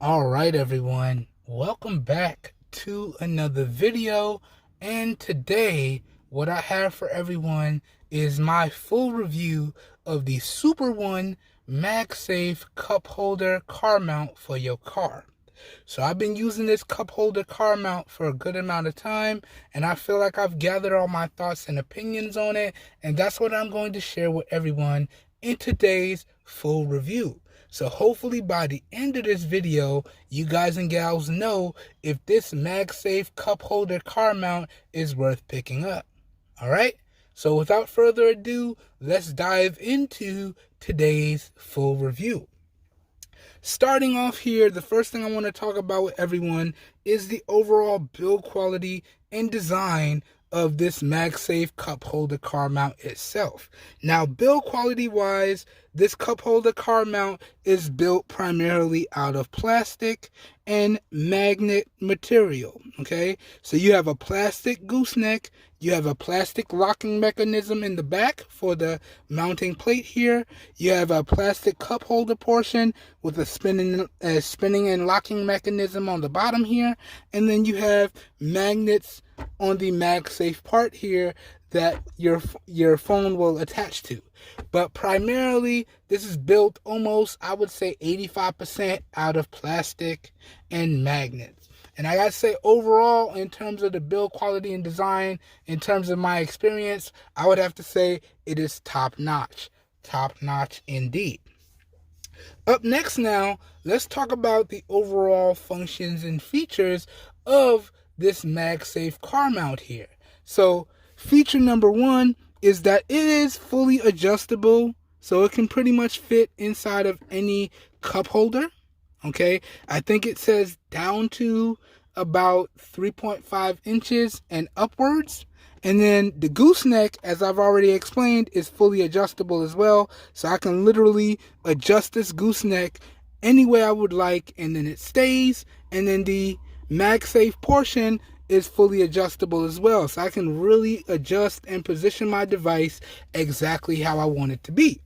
Alright everyone, welcome back to another video, and today what I have for everyone is my full review of the SUPERONE MagSafe cup holder car mount for your car. So I've been using this cup holder car mount for a good amount of time, and I feel like I've gathered all my thoughts and opinions on it, and that's what I'm going to share with everyone in today's full review. So hopefully by the end of this video, you guys and gals know if this MagSafe cup holder car mount is worth picking up. Alright, so without further ado, let's dive into today's full review. Starting off here, the first thing I want to talk about with everyone is the overall build quality and design of this MagSafe cup holder car mount itself. Now, build quality wise, this cup holder car mount is built primarily out of plastic and magnet material. Okay, so you have a plastic gooseneck, you have a plastic locking mechanism in the back for the mounting plate here, you have a plastic cup holder portion with a spinning and locking mechanism on the bottom here, and then you have magnets on the MagSafe part here that your phone will attach to. But primarily, this is built almost, I would say, 85% out of plastic and magnets. And I gotta say, overall, in terms of the build quality and design, in terms of my experience, I would have to say it is top-notch. Top-notch indeed. Up next now, let's talk about the overall functions and features of this MagSafe car mount here. So feature number one is that it is fully adjustable, so it can pretty much fit inside of any cup holder. Okay, I think it says down to about 3.5 inches and upwards. And then the gooseneck, as I've already explained, is fully adjustable as well, so I can literally adjust this gooseneck any way I would like, and then it stays. And then the MagSafe portion is fully adjustable as well, so I can really adjust and position my device exactly how I want it to be.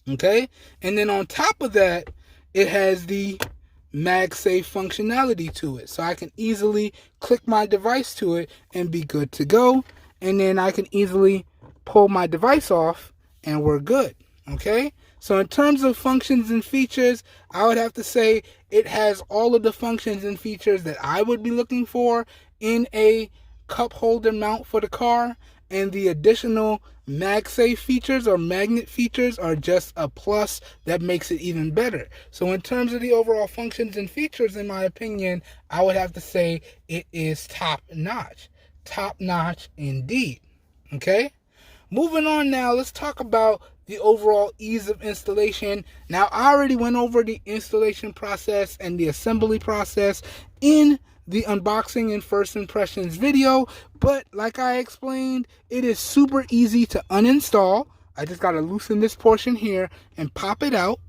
Okay, and then on top of that, it has the MagSafe functionality to it, so I can easily click my device to it and be good to go, and then I can easily pull my device off and we're good. Okay, so in terms of functions and features, I would have to say it has all of the functions and features that I would be looking for in a cup holder mount for the car, and the additional MagSafe features or magnet features are just a plus that makes it even better. So in terms of the overall functions and features, in my opinion, I would have to say it is top-notch. Top-notch indeed. Okay? Moving on now, let's talk about the overall ease of installation. Now, I already went over the installation process and the assembly process in the unboxing and first impressions video, but like I explained, it is super easy to uninstall. I just got to loosen this portion here and pop it out.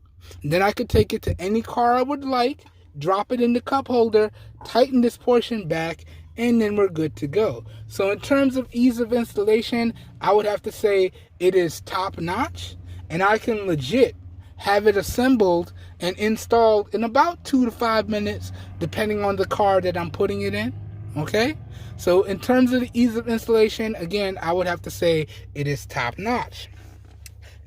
And then I could take it to any car I would like, drop it in the cup holder, tighten this portion back, and then we're good to go. So in terms of ease of installation, I would have to say it is top-notch, and I can legit have it assembled and installed in about 2 to 5 minutes, depending on the car that I'm putting it in. Okay, so in terms of the ease of installation, again, I would have to say it is top-notch.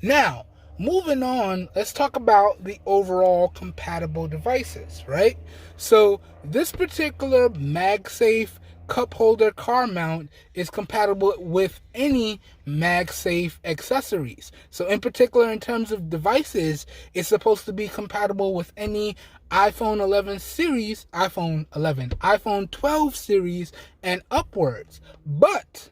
Now, moving on, let's talk about the overall compatible devices, right? So this particular MagSafe cup holder car mount is compatible with any MagSafe accessories. So in particular, in terms of devices, it's supposed to be compatible with any iPhone 11 series, iPhone 12 series and upwards. But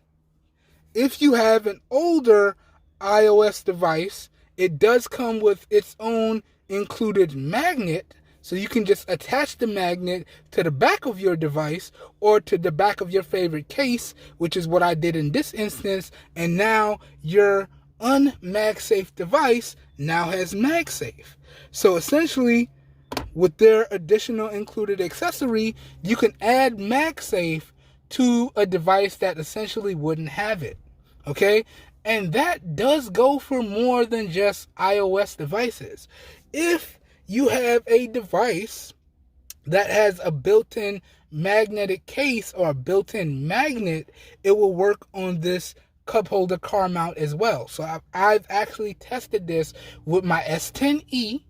if you have an older iOS device, it does come with its own included magnet, so you can just attach the magnet to the back of your device or to the back of your favorite case, which is what I did in this instance, and now your un-MagSafe device now has MagSafe. So essentially, with their additional included accessory, you can add MagSafe to a device that essentially wouldn't have it. Okay? And that does go for more than just iOS devices. If you have a device that has a built-in magnetic case or a built-in magnet, it will work on this cup holder car mount as well. So I've actually tested this with my S10e.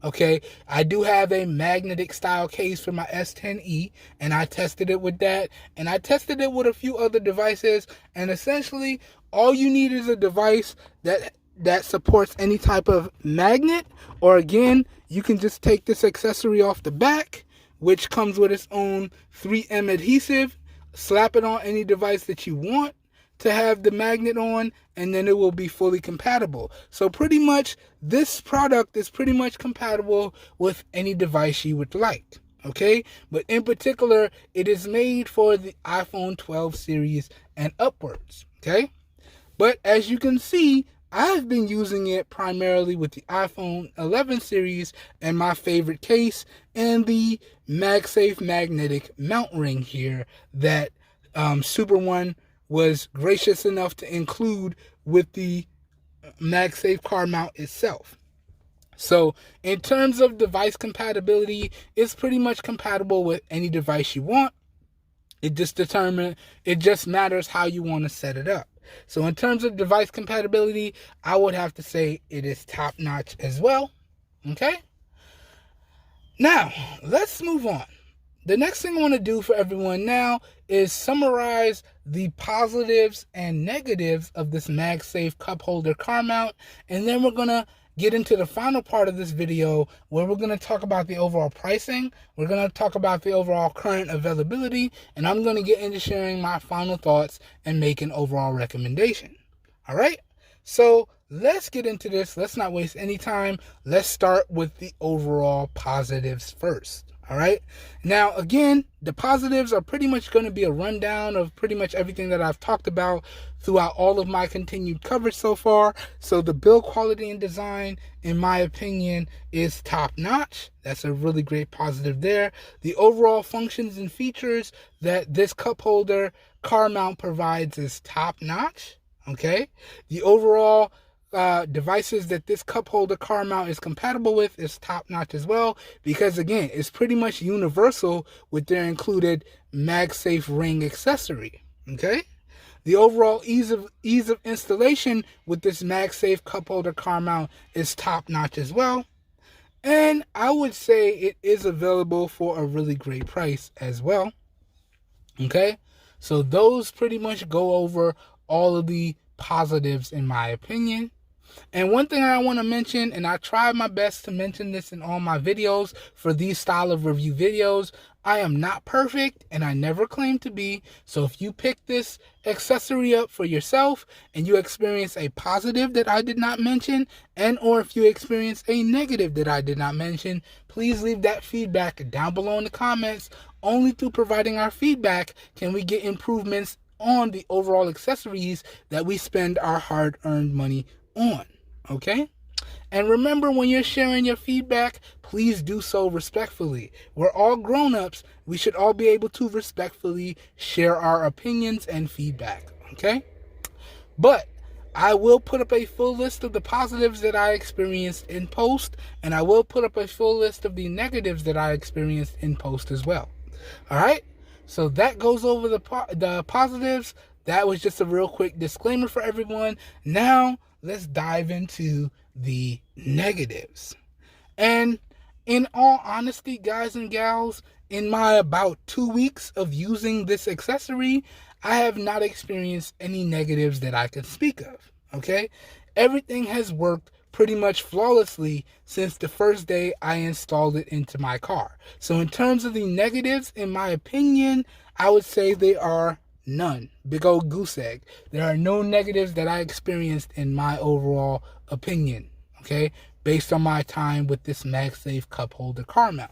Okay, I do have a magnetic style case for my S10e, and I tested it with that, and I tested it with a few other devices, and essentially all you need is a device that supports any type of magnet, or again, you can just take this accessory off the back, which comes with its own 3M adhesive, slap it on any device that you want to have the magnet on, and then it will be fully compatible. So pretty much this product is pretty much compatible with any device you would like. Okay, but in particular, it is made for the iPhone 12 series and upwards. Okay, but as you can see, I've been using it primarily with the iPhone 11 series and my favorite case and the MagSafe magnetic mount ring here that SUPERONE was gracious enough to include with the MagSafe car mount itself. So in terms of device compatibility, it's pretty much compatible with any device you want. It just matters how you want to set it up. So in terms of device compatibility, I would have to say it is top notch as well. Okay. Now let's move on. The next thing I want to do for everyone now is summarize the positives and negatives of this MagSafe cup holder car mount, and then we're going to get into the final part of this video where we're going to talk about the overall pricing, we're going to talk about the overall current availability, and I'm going to get into sharing my final thoughts and make an overall recommendation. All right, so let's get into this. Let's not waste any time. Let's start with the overall positives first. All right. Now, again, the positives are pretty much going to be a rundown of pretty much everything that I've talked about throughout all of my continued coverage so far. So the build quality and design, in my opinion, is top notch. That's a really great positive there. The overall functions and features that this cup holder car mount provides is top notch. Okay. The overall devices that this cup holder car mount is compatible with is top notch as well, because again, it's pretty much universal with their included MagSafe ring accessory. Okay, the overall ease of installation with this MagSafe cup holder car mount is top notch as well, and I would say it is available for a really great price as well. Okay, so those pretty much go over all of the positives in my opinion. And one thing I want to mention, and I try my best to mention this in all my videos for these style of review videos, I am not perfect and I never claim to be. So if you pick this accessory up for yourself and you experience a positive that I did not mention, and or if you experience a negative that I did not mention, please leave that feedback down below in the comments. Only through providing our feedback can we get improvements on the overall accessories that we spend our hard-earned money on. Okay, and remember, when you're sharing your feedback, please do so respectfully. We're all grown-ups. We should all be able to respectfully share our opinions and feedback. Okay, but I will put up a full list of the positives that I experienced in post, and I will put up a full list of the negatives that I experienced in post as well. All right, so that goes over the positives. That was just a real quick disclaimer for everyone. Now let's dive into the negatives. And in all honesty, guys and gals, in my about 2 weeks of using this accessory, I have not experienced any negatives that I can speak of. Okay, everything has worked pretty much flawlessly since the first day I installed it into my car. So in terms of the negatives, in my opinion, I would say they are none. Big old goose egg. There are no negatives that I experienced in my overall opinion, okay, based on my time with this MagSafe cup holder car mount.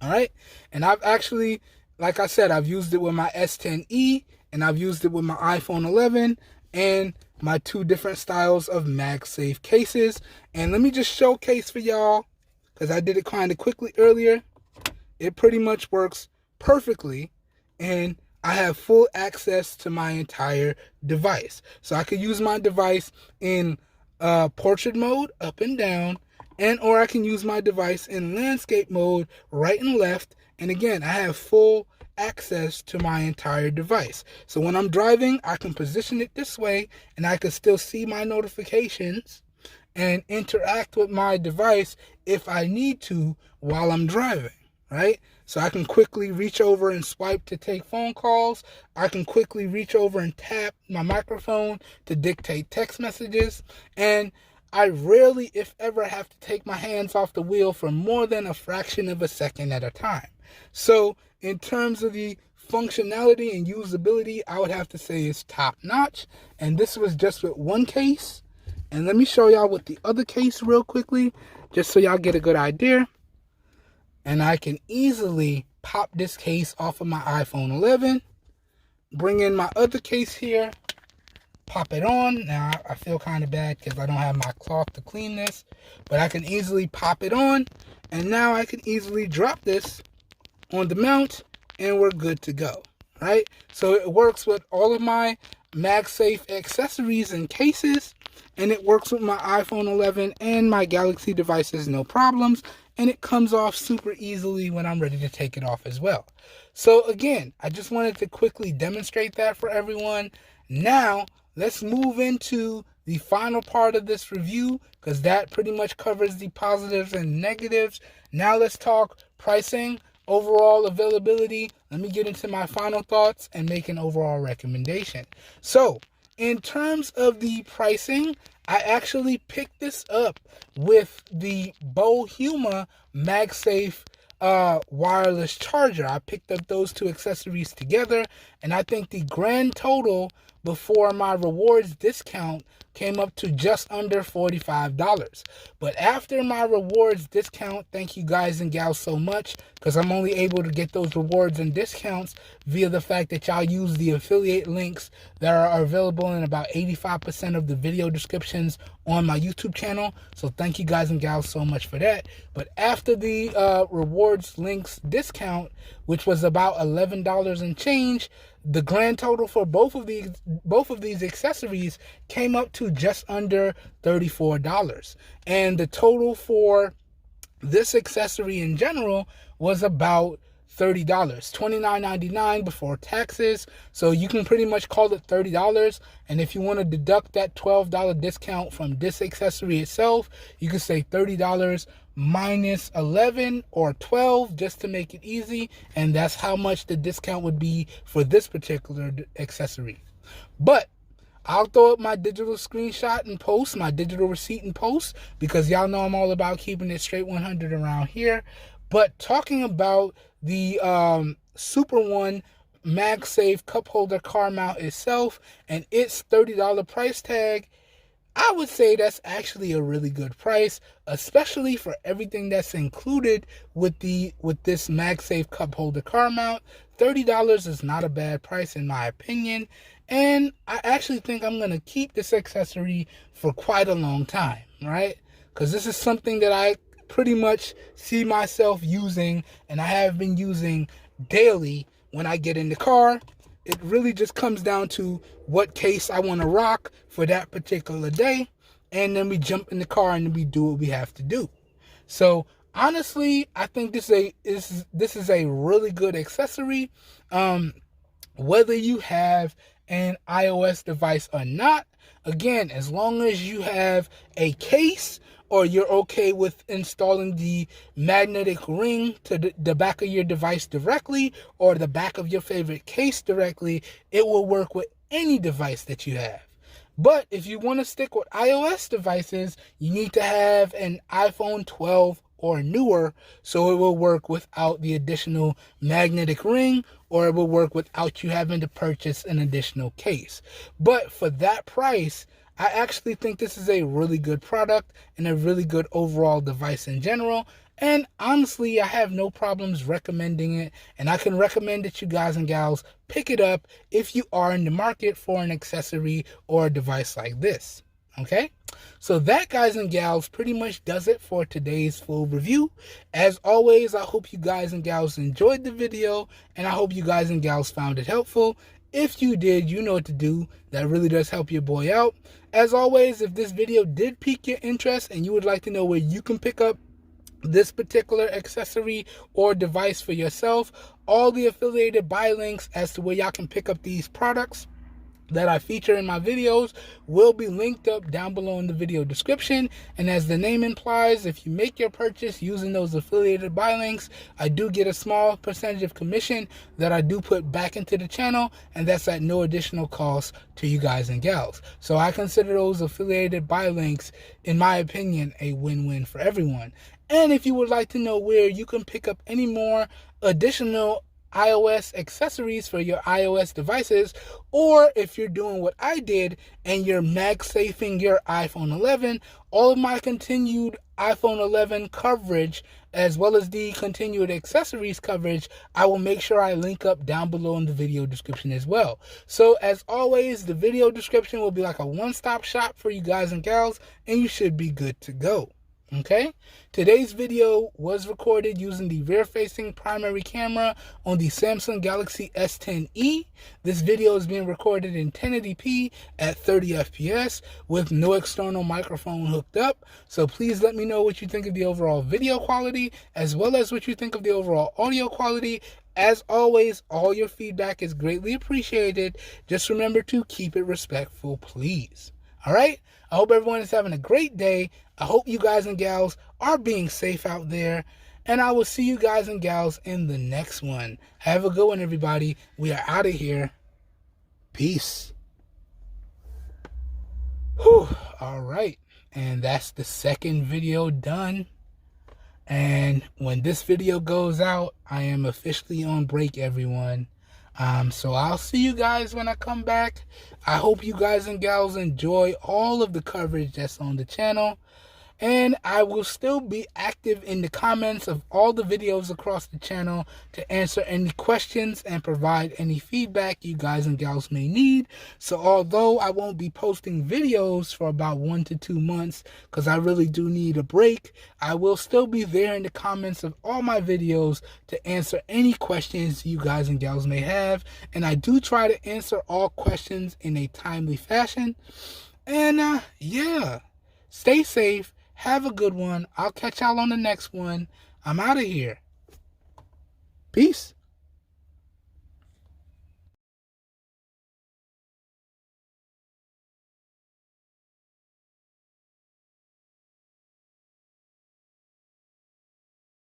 All right, and I've actually, like I said, I've used it with my S10e and I've used it with my iPhone 11 and my 2 different styles of MagSafe cases. And let me just showcase for y'all, because I did it kind of quickly earlier. It pretty much works perfectly, and I have full access to my entire device. So I could use my device in portrait mode, up and down, and or I can use my device in landscape mode, right and left. And again, I have full access to my entire device. So when I'm driving, I can position it this way and I can still see my notifications and interact with my device if I need to while I'm driving, right? So I can quickly reach over and swipe to take phone calls. I can quickly reach over and tap my microphone to dictate text messages. And I rarely, if ever, have to take my hands off the wheel for more than a fraction of a second at a time. So in terms of the functionality and usability, I would have to say it's top notch. And this was just with one case. And let me show y'all with the other case real quickly, just so y'all get a good idea. And I can easily pop this case off of my iPhone 11, bring in my other case here, pop it on. Now, I feel kind of bad because I don't have my cloth to clean this, but I can easily pop it on. And now I can easily drop this on the mount and we're good to go, right? So it works with all of my MagSafe accessories and cases, and it works with my iPhone 11 and my Galaxy devices, no problems. And it comes off super easily when I'm ready to take it off as well. So again, I just wanted to quickly demonstrate that for everyone. Now, let's move into the final part of this review, because that pretty much covers the positives and negatives. Now let's talk pricing, overall availability. Let me get into my final thoughts and make an overall recommendation. So, in terms of the pricing, I actually picked this up with the Bohuma MagSafe wireless charger. I picked up those two accessories together, and I think the grand total before my rewards discount came up to just under $45. But after my rewards discount, thank you guys and gals so much, because I'm only able to get those rewards and discounts via the fact that y'all use the affiliate links that are available in about 85% of the video descriptions on my YouTube channel. So thank you guys and gals so much for that. But after the rewards links discount, which was about $11 and change, the grand total for both of these accessories came up to just under $34. And the total for this accessory in general was about $30, $29.99 before taxes. So you can pretty much call it $30. And if you want to deduct that $12 discount from this accessory itself, you can say $30 minus 11 or 12 just to make it easy. And that's how much the discount would be for this particular accessory. But I'll throw up my digital screenshot and post, my digital receipt and post, because y'all know I'm all about keeping it straight 100 around here. But talking about the SUPERONE MagSafe cup holder car mount itself and its $30 price tag, I would say that's actually a really good price, especially for everything that's included with this MagSafe cup holder car mount. $30 is not a bad price in my opinion, and I actually think I'm going to keep this accessory for quite a long time, right? Because this is something that I pretty much see myself using, and I have been using daily when I get in the car. It really just comes down to what case I want to rock for that particular day, and then we jump in the car and we do what we have to do. So honestly, I think this is a really good accessory. Whether you have an iOS device or not, again, as long as you have a case or you're okay with installing the magnetic ring to the back of your device directly or the back of your favorite case directly, it will work with any device that you have. But if you want to stick with iOS devices, you need to have an iPhone 12 or newer, so it will work without the additional magnetic ring, or it will work without you having to purchase an additional case. But for that price, I actually think this is a really good product and a really good overall device in general. And honestly, I have no problems recommending it. And I can recommend that you guys and gals pick it up if you are in the market for an accessory or a device like this. Okay? So that, guys and gals, pretty much does it for today's full review. As always, I hope you guys and gals enjoyed the video, and I hope you guys and gals found it helpful. If you did, you know what to do. That really does help your boy out. As always, if this video did pique your interest and you would like to know where you can pick up this particular accessory or device for yourself, all the affiliated buy links as to where y'all can pick up these products that I feature in my videos will be linked up down below in the video description. And as the name implies, if you make your purchase using those affiliated buy links, I do get a small percentage of commission that I do put back into the channel, and that's at no additional cost to you guys and gals. So I consider those affiliated buy links, in my opinion, a win-win for everyone. And if you would like to know where you can pick up any more additional iOS accessories for your iOS devices, or if you're doing what I did and you're MagSafing your iPhone 11, all of my continued iPhone 11 coverage as well as the continued accessories coverage, I will make sure I link up down below in the video description as well. So as always, the video description will be like a one-stop shop for you guys and gals, and you should be good to go. Okay, today's video was recorded using the rear-facing primary camera on the Samsung Galaxy S10e. This video is being recorded in 1080p at 30 FPS with no external microphone hooked up. So please let me know what you think of the overall video quality as well as what you think of the overall audio quality. As always, all your feedback is greatly appreciated. Just remember to keep it respectful, please. All right, I hope everyone is having a great day. I hope you guys and gals are being safe out there. And I will see you guys and gals in the next one. Have a good one, everybody. We are out of here. Peace. Whew. All right. And that's the second video done. And when this video goes out, I am officially on break, everyone. So I'll see you guys when I come back. I hope you guys and gals enjoy all of the coverage that's on the channel. And I will still be active in the comments of all the videos across the channel to answer any questions and provide any feedback you guys and gals may need. So although I won't be posting videos for about 1 to 2 months because I really do need a break, I will still be there in the comments of all my videos to answer any questions you guys and gals may have. And I do try to answer all questions in a timely fashion. And yeah, stay safe. Have a good one. I'll catch y'all on the next one. I'm out of here. Peace.